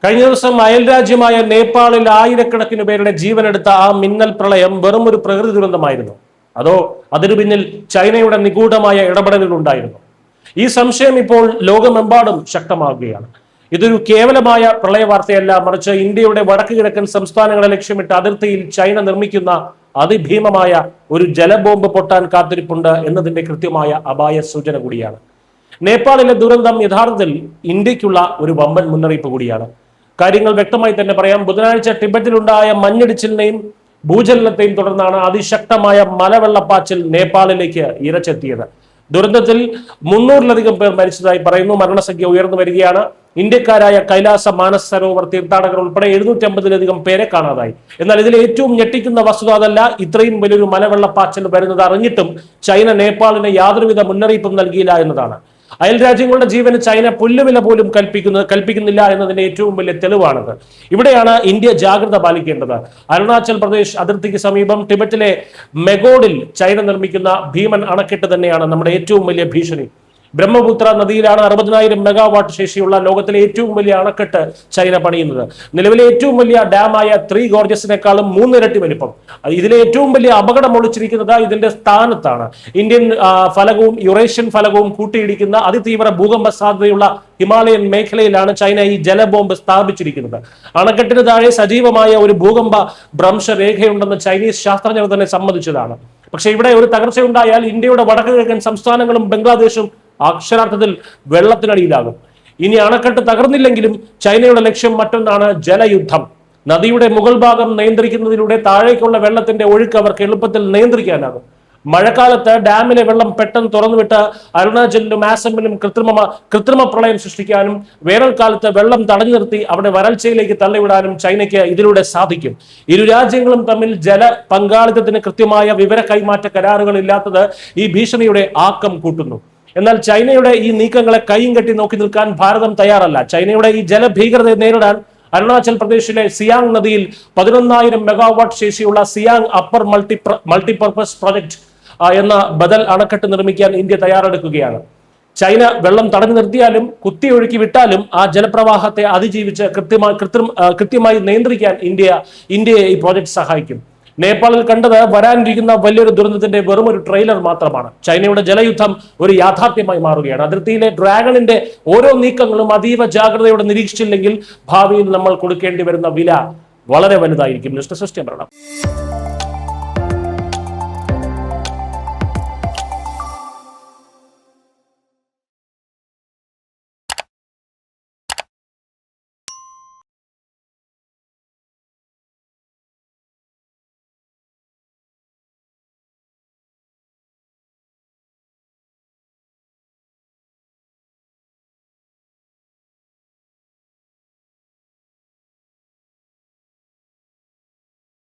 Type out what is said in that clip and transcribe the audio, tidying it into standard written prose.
കഴിഞ്ഞ ദിവസം അയൽരാജ്യമായ നേപ്പാളിൽ ആയിരക്കണക്കിന് പേരുടെ ജീവനെടുത്ത ആ മിന്നൽ പ്രളയം വെറും ഒരു പ്രകൃതി ദുരന്തമായിരുന്നു, അതോ അതിനു പിന്നിൽ ചൈനയുടെ നിഗൂഢമായ ഇടപെടലുകൾ ഉണ്ടായിരുന്നു? ഈ സംശയം ഇപ്പോൾ ലോകമെമ്പാടും ശക്തമാകുകയാണ്. ഇതൊരു കേവലമായ പ്രളയ വാർത്തയല്ല, മറിച്ച് ഇന്ത്യയുടെ വടക്ക് കിഴക്കൻ സംസ്ഥാനങ്ങളെ ലക്ഷ്യമിട്ട് അതിർത്തിയിൽ ചൈന നിർമ്മിക്കുന്ന അതിഭീമമായ ഒരു ജലബോംബ് പൊട്ടാൻ കാത്തിരിപ്പുണ്ട് എന്നതിന്റെ കൃത്യമായ അപായ സൂചന കൂടിയാണ്. നേപ്പാളിലെ ദുരന്തം യഥാർത്ഥത്തിൽ ഇന്ത്യക്കുള്ള ഒരു വമ്പൻ മുന്നറിയിപ്പ് കൂടിയാണ്. കാര്യങ്ങൾ വ്യക്തമായി തന്നെ പറയാം. ബുധനാഴ്ച ടിബറ്റിലുണ്ടായ മഞ്ഞിടിച്ചിലിനെയും ഭൂചലനത്തെയും തുടർന്നാണ് അതിശക്തമായ മലവെള്ളപ്പാച്ചിൽ നേപ്പാളിലേക്ക് ഇരച്ചെത്തിയത്. ദുരന്തത്തിൽ 300-ലധികം പേർ മരിച്ചതായി പറയുന്നു. മരണസംഖ്യ ഉയർന്നു വരികയാണ്. ഇന്ത്യക്കാരായ കൈലാസ മാനസ സരോവർ തീർത്ഥാടകർ ഉൾപ്പെടെ 750-ലധികം പേരെ കാണാതായി. എന്നാൽ ഇതിൽ ഏറ്റവും ഞെട്ടിക്കുന്ന വസ്തുത അതല്ല, ഇത്രയും വലിയൊരു മലവെള്ളപ്പാച്ചിൽ വരുന്നത് അറിഞ്ഞിട്ടും ചൈന നേപ്പാളിന് യാതൊരുവിധ മുന്നറിയിപ്പും നൽകിയില്ല എന്നതാണ്. അയൽ രാജ്യങ്ങളുടെ ജീവന് ചൈന പുല്ലുവില പോലും കൽപ്പിക്കുന്നില്ല എന്നതിന്റെ ഏറ്റവും വലിയ തെളിവാണത്. ഇവിടെയാണ് ഇന്ത്യ ജാഗ്രത പാലിക്കേണ്ടത്. അരുണാചൽ പ്രദേശ് അതിർത്തിക്ക് സമീപം ടിബറ്റിലെ മെഗോഡിൽ ചൈന നിർമ്മിക്കുന്ന ഭീമൻ അണക്കെട്ട് തന്നെയാണ് നമ്മുടെ ഏറ്റവും വലിയ ഭീഷണി. ബ്രഹ്മപുത്ര നദിയിലാണ് 60,000 മെഗാവാട്ട് ശേഷിയുള്ള ലോകത്തിലെ ഏറ്റവും വലിയ അണക്കെട്ട് ചൈന പണിയുന്നത്. നിലവിലെ ഏറ്റവും വലിയ ഡാമായ ത്രീ ഗോർജസിനേക്കാളും 3 ഇരട്ടി വലിപ്പം. ഇതിലെ ഏറ്റവും വലിയ അപകടം ഒളിച്ചിരിക്കുന്നത് ഇതിന്റെ സ്ഥാനത്താണ്. ഇന്ത്യൻ ഫലകവും യുറേഷ്യൻ ഫലകവും കൂട്ടിയിടിക്കുന്ന അതിതീവ്ര ഭൂകമ്പ സാധ്യതയുള്ള ഹിമാലയൻ മേഖലയിലാണ് ചൈന ഈ ജലബോംബ് സ്ഥാപിച്ചിരിക്കുന്നത്. അണക്കെട്ടിന് താഴെ സജീവമായ ഒരു ഭൂകമ്പ ഭ്രംശരേഖയുണ്ടെന്ന് ചൈനീസ് ശാസ്ത്രജ്ഞർ തന്നെ സമ്മതിച്ചതാണ്. പക്ഷെ ഇവിടെ ഒരു തകർച്ചയുണ്ടായാൽ ഇന്ത്യയുടെ വടക്ക് കിഴക്കൻ സംസ്ഥാനങ്ങളും ബംഗ്ലാദേശും അക്ഷരാർത്ഥത്തിൽ വെള്ളത്തിനടിയിലാകും. ഇനി അണക്കെട്ട് തകർന്നില്ലെങ്കിലും ചൈനയുടെ ലക്ഷ്യം മറ്റൊന്നാണ്, ജലയുദ്ധം. നദിയുടെ മുകൾ ഭാഗം നിയന്ത്രിക്കുന്നതിലൂടെ താഴേക്കുള്ള വെള്ളത്തിന്റെ ഒഴുക്ക് അവർക്ക് എളുപ്പത്തിൽ നിയന്ത്രിക്കാനാകും. മഴക്കാലത്ത് ഡാമിലെ വെള്ളം പെട്ടെന്ന് തുറന്നുവിട്ട് അരുണാചലിലും ആസമിലും കൃത്രിമ പ്രളയം സൃഷ്ടിക്കാനും വേനൽക്കാലത്ത് വെള്ളം തടഞ്ഞു നിർത്തി അവിടെ വരൾച്ചയിലേക്ക് തള്ളിവിടാനും ചൈനയ്ക്ക് ഇതിലൂടെ സാധിക്കും. ഇരു രാജ്യങ്ങളും തമ്മിൽ ജല പങ്കാളിത്തത്തിന് കൃത്യമായ വിവര കൈമാറ്റ കരാറുകൾ ഇല്ലാത്തത് ഈ ഭീഷണിയുടെ ആക്കം കൂട്ടുന്നു. എന്നാൽ ചൈനയുടെ ഈ നീക്കങ്ങളെ കൈയും കെട്ടി നോക്കി നിൽക്കാൻ ഭാരതം തയ്യാറല്ല. ചൈനയുടെ ഈ ജലഭീകരതയെ നേരിടാൻ അരുണാചൽ പ്രദേശിലെ സിയാങ് നദിയിൽ 11,000 മെഗാവാട്ട് ശേഷിയുള്ള സിയാങ് അപ്പർ മൾട്ടിപർപ്പസ് പ്രൊജക്ട് എന്ന ബദൽ അണക്കെട്ട് നിർമ്മിക്കാൻ ഇന്ത്യ തയ്യാറെടുക്കുകയാണ്. ചൈന വെള്ളം തടഞ്ഞു നിർത്തിയാലും കുത്തിയൊഴുക്കി വിട്ടാലും ആ ജലപ്രവാഹത്തെ അതിജീവിച്ച് കൃത്യമായി നിയന്ത്രിക്കാൻ ഇന്ത്യയെ ഈ പ്രോജക്ട് സഹായിക്കും. നേപ്പാളിൽ കണ്ടത് വരാനിരിക്കുന്ന വലിയൊരു ദുരന്തത്തിന്റെ വെറും ഒരു ട്രെയിലർ മാത്രമാണ്. ചൈനയുടെ ജലയുദ്ധം ഒരു യാഥാർത്ഥ്യമായി മാറുകയാണ്. അതിർത്തിയിലെ ഡ്രാഗണിന്റെ ഓരോ നീക്കങ്ങളും അതീവ ജാഗ്രതയോടെ നിരീക്ഷിച്ചില്ലെങ്കിൽ ഭാവിയിൽ നമ്മൾ കൊടുക്കേണ്ടി വരുന്ന വില വളരെ വലുതായിരിക്കും. News desk